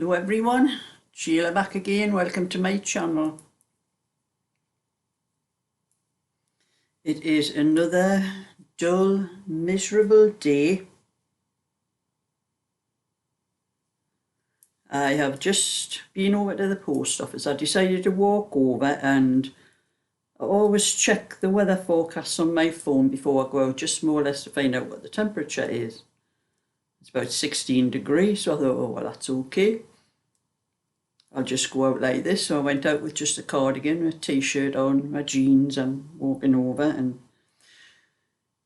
Hello everyone, Sheila back again. Welcome to my channel. It is another dull, miserable day. I have just been over to the post office. I decided to walk over, and I always check the weather forecast on my phone before I go out, just more or less to find out what the temperature is. It's about 16 degrees, so I thought, oh well, that's okay. I'll just go out like this. So I went out with just a cardigan, a t-shirt on, my jeans, and walking over. And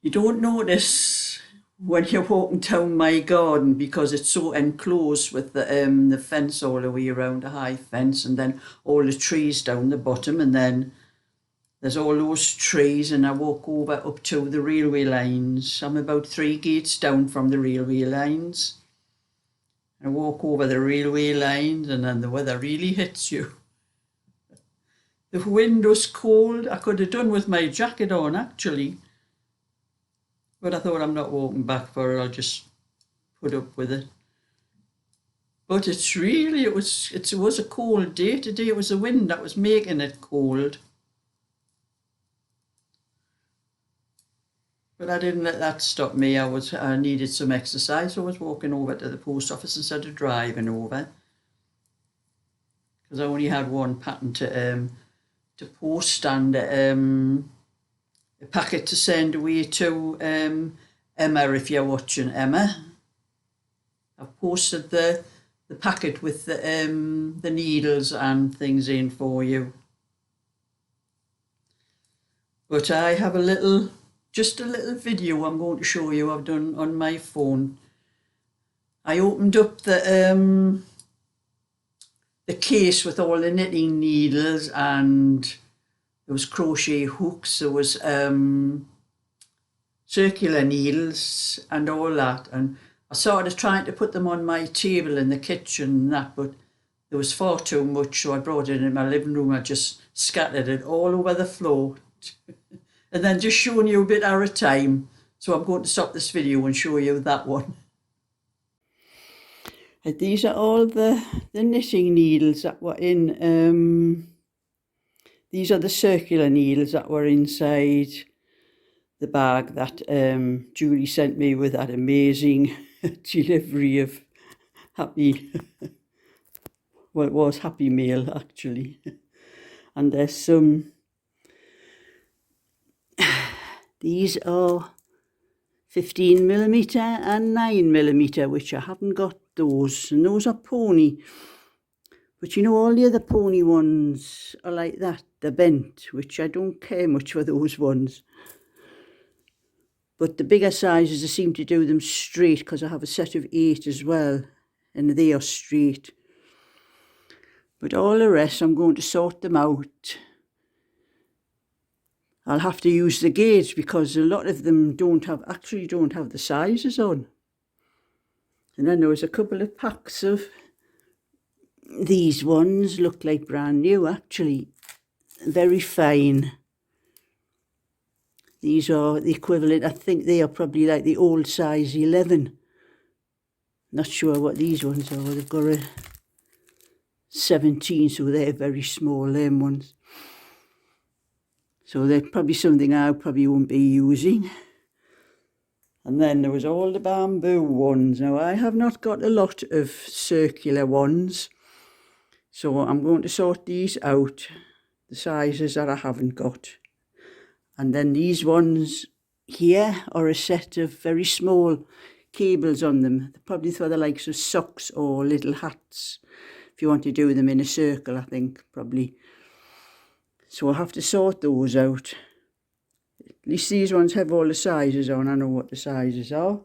you don't notice when you're walking down my garden because it's so enclosed with the fence all the way around, a high fence, and then all the trees down the bottom, and then there's all those trees, and I walk over up to the railway lines. I'm about 3 gates down from the railway lines. I walk over the railway lines, and then the weather really hits you. The wind was cold. I could have done with my jacket on, actually. But I thought, I'm not walking back for it. I'll just put up with it. But it was a cold day today. It was the wind that was making it cold. But I didn't let that stop me. I needed some exercise, so I was walking over to the post office instead of driving over, because I only had one pattern to post and a packet to send away to Emma. If you're watching, Emma, I've posted the packet with the needles and things in for you. But I have just a little video I'm going to show you I've done on my phone. I opened up the case with all the knitting needles, and there was crochet hooks, there was circular needles and all that, and I started trying to put them on my table in the kitchen and that, but there was far too much, so I brought it in my living room. I just scattered it all over the floor. And then just showing you a bit at a time. So I'm going to stop this video and show you that one. And these are all the knitting needles that were in, these are the circular needles that were inside the bag that Julie sent me with that amazing delivery of Happy, well, it was Happy Mail actually. And there's some, these are 15mm and 9mm, which I haven't got those, and those are pony. But you know, all the other pony ones are like that, they're bent, which I don't care much for those ones. But the bigger sizes, I seem to do them straight, because I have a set of 8 as well, and they are straight. But all the rest, I'm going to sort them out. I'll have to use the gauge, because a lot of them actually don't have the sizes on. And then there was a couple of packs of these ones, look like brand new actually, very fine. These are the equivalent, I think they are probably like the old size 11. Not sure what these ones are. They've got a 17, so they're very small, them ones. So they're probably something I probably won't be using. And then there was all the bamboo ones. Now, I have not got a lot of circular ones, so I'm going to sort these out, the sizes that I haven't got. And then these ones here are a set of very small cables on them, probably for the likes of socks or little hats, if you want to do them in a circle, I think, probably. So I'll have to sort those out. At least these ones have all the sizes on. I know what the sizes are.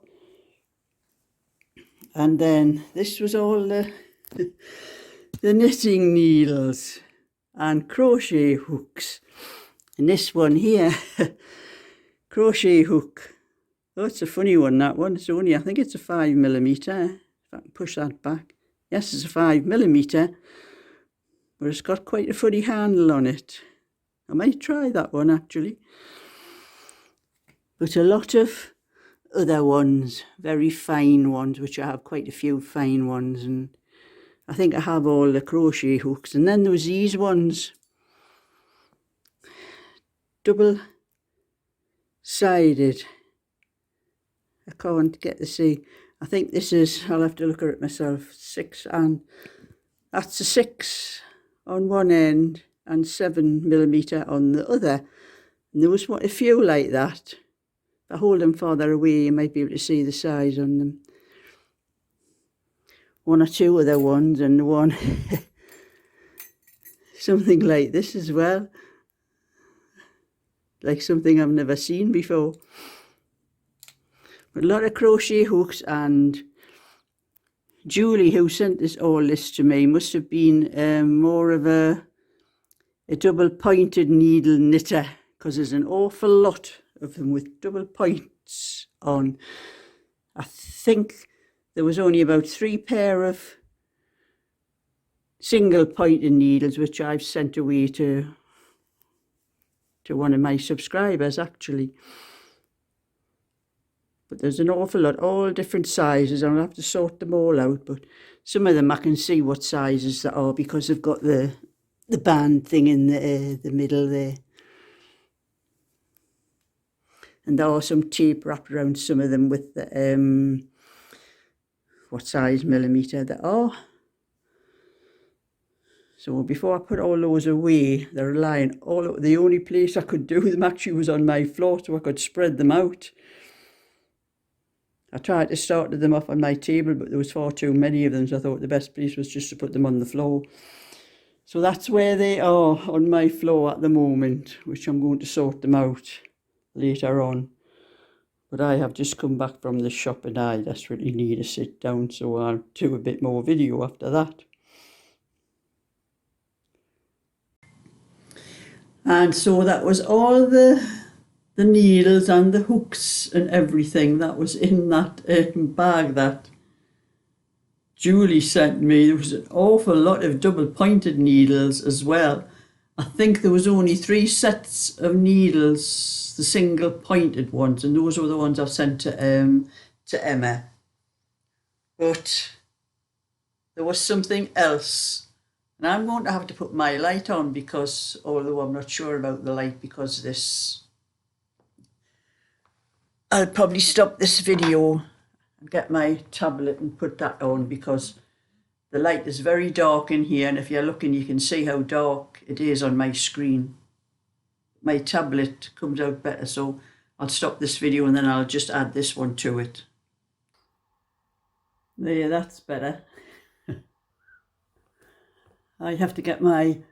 And then this was all the knitting needles and crochet hooks. And this one here, crochet hook. Oh, it's a funny one, that one. It's only, I think it's a 5mm. If I can push that back. Yes, it's a 5mm. But it's got quite a funny handle on it. I might try that one actually. But a lot of other ones, very fine ones, which I have quite a few fine ones, and I think I have all the crochet hooks. And then there was these ones, double-sided. I can't get to see. I think this is, I'll have to look at it myself, 6, and that's a 6 on one end and 7mm on the other. And there was a few like that. If I hold them farther away, you might be able to see the size on them. One or two other ones, and one something like this as well. Like something I've never seen before. But a lot of crochet hooks, and Julie, who sent all this to me, must have been more of a double pointed needle knitter, because there's an awful lot of them with double points on. I think there was only about 3 pair of single pointed needles, which I've sent away to one of my subscribers actually. But there's an awful lot, all different sizes, and I'll have to sort them all out. But some of them I can see what sizes they are because they've got the band thing in the middle there. And there are some tape wrapped around some of them with the what size millimetre they are. So before I put all those away, they're lying all over. The only place I could do them actually was on my floor, so I could spread them out. I tried to start them off on my table, but there was far too many of them, so I thought the best place was just to put them on the floor. So that's where they are on my floor at the moment, which I'm going to sort them out later on. But I have just come back from the shop and I desperately need to sit down, so I'll do a bit more video after that. And so that was all the needles and the hooks and everything that was in that bag that Julie sent me. There was an awful lot of double pointed needles as well. I think there was only 3 sets of needles, the single pointed ones, and those were the ones I sent to Emma. But there was something else. And I'm going to have to put my light on because, although I'm not sure about the light because this, I'll probably stop this video and get my tablet and put that on because the light is very dark in here, and if you're looking you can see how dark it is on my screen. My tablet comes out better, so I'll stop this video and then I'll just add this one to it. There, that's better. I have to get my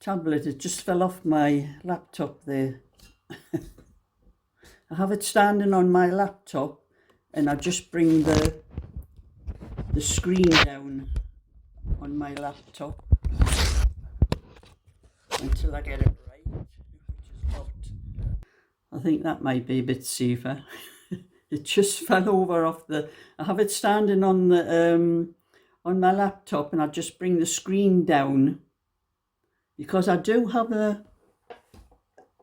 tablet, it just fell off my laptop there. I have it standing on my laptop and I just bring the screen down on my laptop until I get it right, which is not. I think that might be a bit safer. It just fell over off the, I have it standing on the on my laptop and I just bring the screen down because I do have a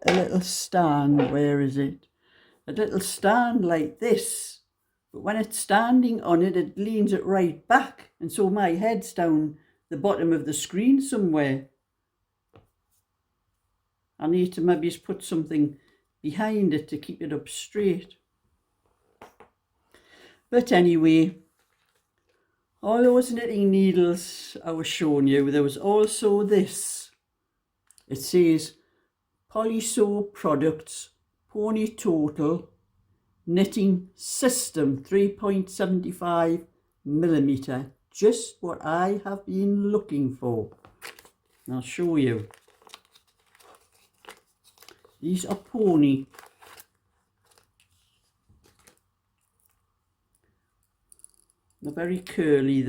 little stand. Where is it? A little stand like this, but when it's standing on it, it leans it right back, and so my head's down the bottom of the screen somewhere. I need to maybe just put something behind it to keep it up straight. But anyway, all those knitting needles I was showing you, there was also this. It says Polysew Products Pony Total Knitting System 3.75mm. Just what I have been looking for. I'll show you. These are pony. They're very curly,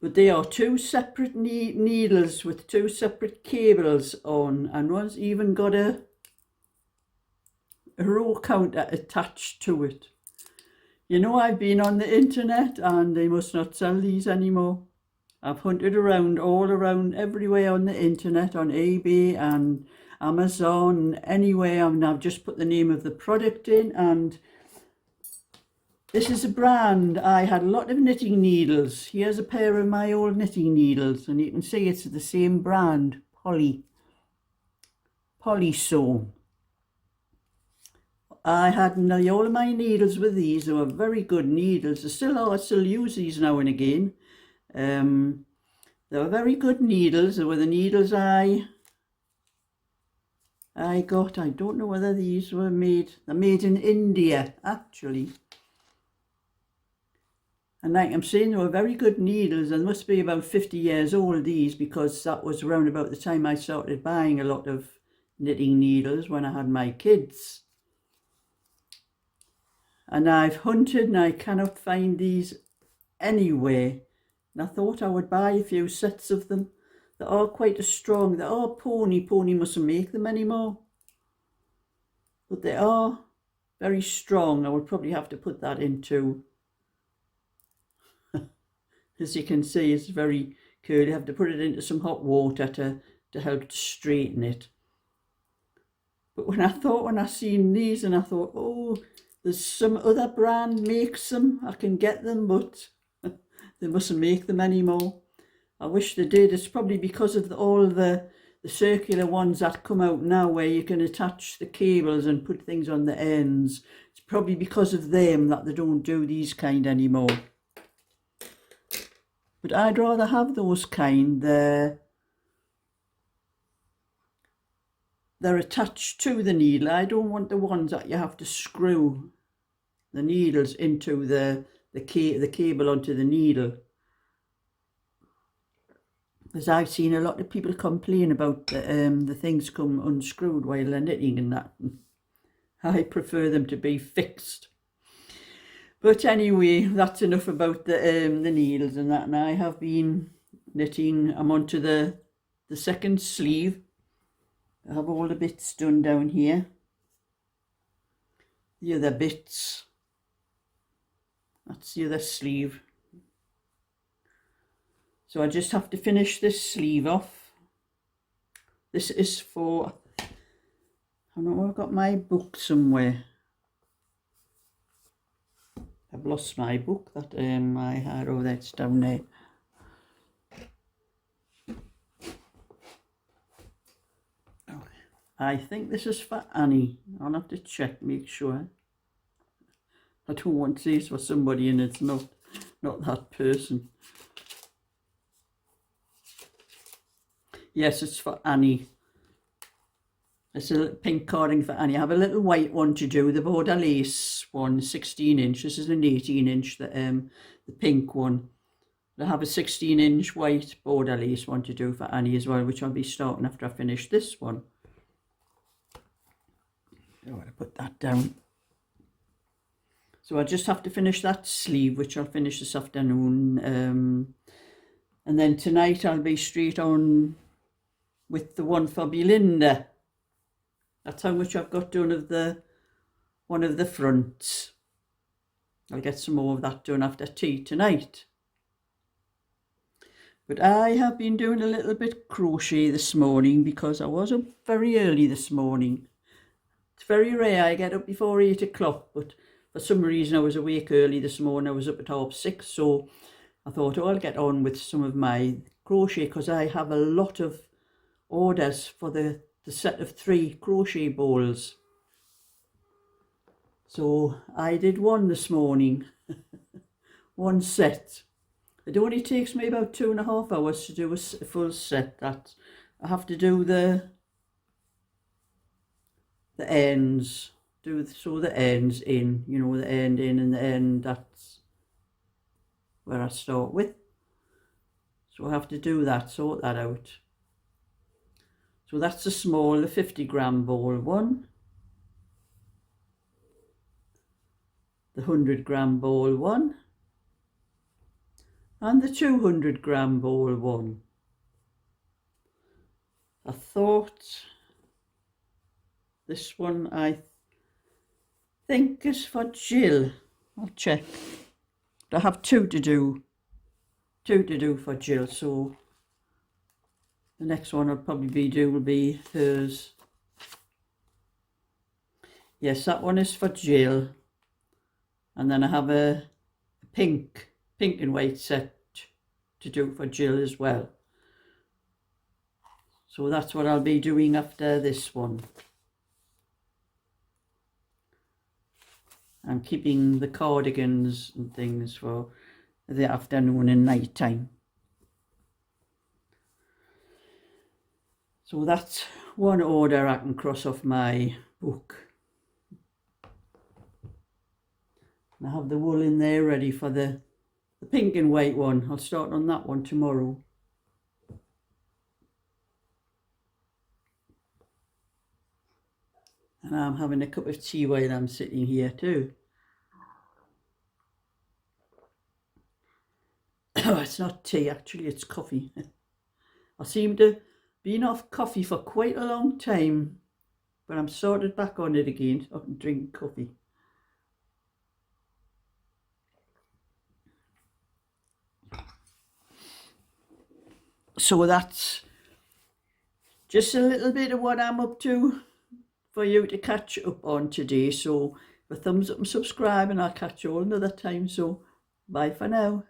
but they are 2 separate needles with 2 separate cables on, and one's even got a row counter attached to it. You know, I've been on the internet and they must not sell these anymore. I've hunted around all around everywhere on the internet, on eBay and Amazon, anywhere, and I've just put the name of the product in and This is a brand. I had a lot of knitting needles. Here's a pair of my old knitting needles, and you can see it's the same brand, Polysew. I had nearly all of my needles with these. They were very good needles. They still are. I still use these now and again. They were very good needles. They were the needles I got. I don't know whether these were made. They're made in India, actually. And like I'm saying, they were very good needles. They must be about 50 years old, these, because that was around about the time I started buying a lot of knitting needles when I had my kids. And I've hunted and I cannot find these anywhere. And I thought I would buy a few sets of them. They are quite a strong. They are Pony. Pony mustn't make them anymore. But they are very strong. I would probably have to put that into, as you can see, it's very curly. I have to put it into some hot water to help to straighten it. But when I seen these, and I thought, oh, there's some other brand makes them. I can get them, but they mustn't make them anymore. I wish they did. It's probably because of all the circular ones that come out now, where you can attach the cables and put things on the ends. It's probably because of them that they don't do these kind anymore. But I'd rather have those kind. They're attached to the needle. I don't want the ones that you have to screw the needles into the cable onto the needle. Because I've seen a lot of people complain about the things come unscrewed while they're knitting and that. I prefer them to be fixed. But anyway, that's enough about the needles and that. And I have been knitting. I'm onto the second sleeve. I have all the bits done down here. The other bits. That's the other sleeve. So I just have to finish this sleeve off. This is for, I don't know, I've got my book somewhere. I've lost my book that I had. Oh, that's down there. I think this is for Annie. I'll have to check, make sure. I don't want to say it's for somebody and it's not that person. Yes, it's for Annie. It's a little pink carding for Annie. I have a little white one to do, the border lace one, 16-inch. This is an 18-inch, the pink one. I have a 16-inch white border lace one to do for Annie as well, which I'll be starting after I finish this one. I'm going to put that down. So I just have to finish that sleeve, which I'll finish this afternoon. And then tonight I'll be straight on with the one for Belinda. That's how much I've got done of one of the fronts. I'll get some more of that done after tea tonight. But I have been doing a little bit crochet this morning because I was up very early this morning. It's very rare I get up before 8 o'clock, but for some reason I was awake early this morning. I was up at 6:30, so I thought, oh, I'll get on with some of my crochet because I have a lot of orders for the set of 3 crochet balls. So I did one this morning, one set. It only takes me about 2.5 hours to do a full set. That I have to do the ends, sew the ends in, you know, the end in and the end, that's where I start with. So I have to do that, sort that out. So that's the small, the 50-gram ball one, the 100-gram ball one, and the 200-gram ball one. I thought this one I think is for Jill. I'll check. I have 2 to do. 2 to do for Jill, so the next one I'll probably will be hers. Yes, that one is for Jill. And then I have a pink and white set to do for Jill as well. So that's what I'll be doing after this one. I'm keeping the cardigans and things for the afternoon and night time. So that's one order I can cross off my book. And I have the wool in there ready for the pink and white one. I'll start on that one tomorrow. And I'm having a cup of tea while I'm sitting here too. It's not tea, actually, it's coffee. I seem to have been off coffee for quite a long time, but I'm sorted back on it again, so I can drink coffee. So that's just a little bit of what I'm up to for you to catch up on today. So a thumbs up and subscribe, and I'll catch you all another time. So bye for now.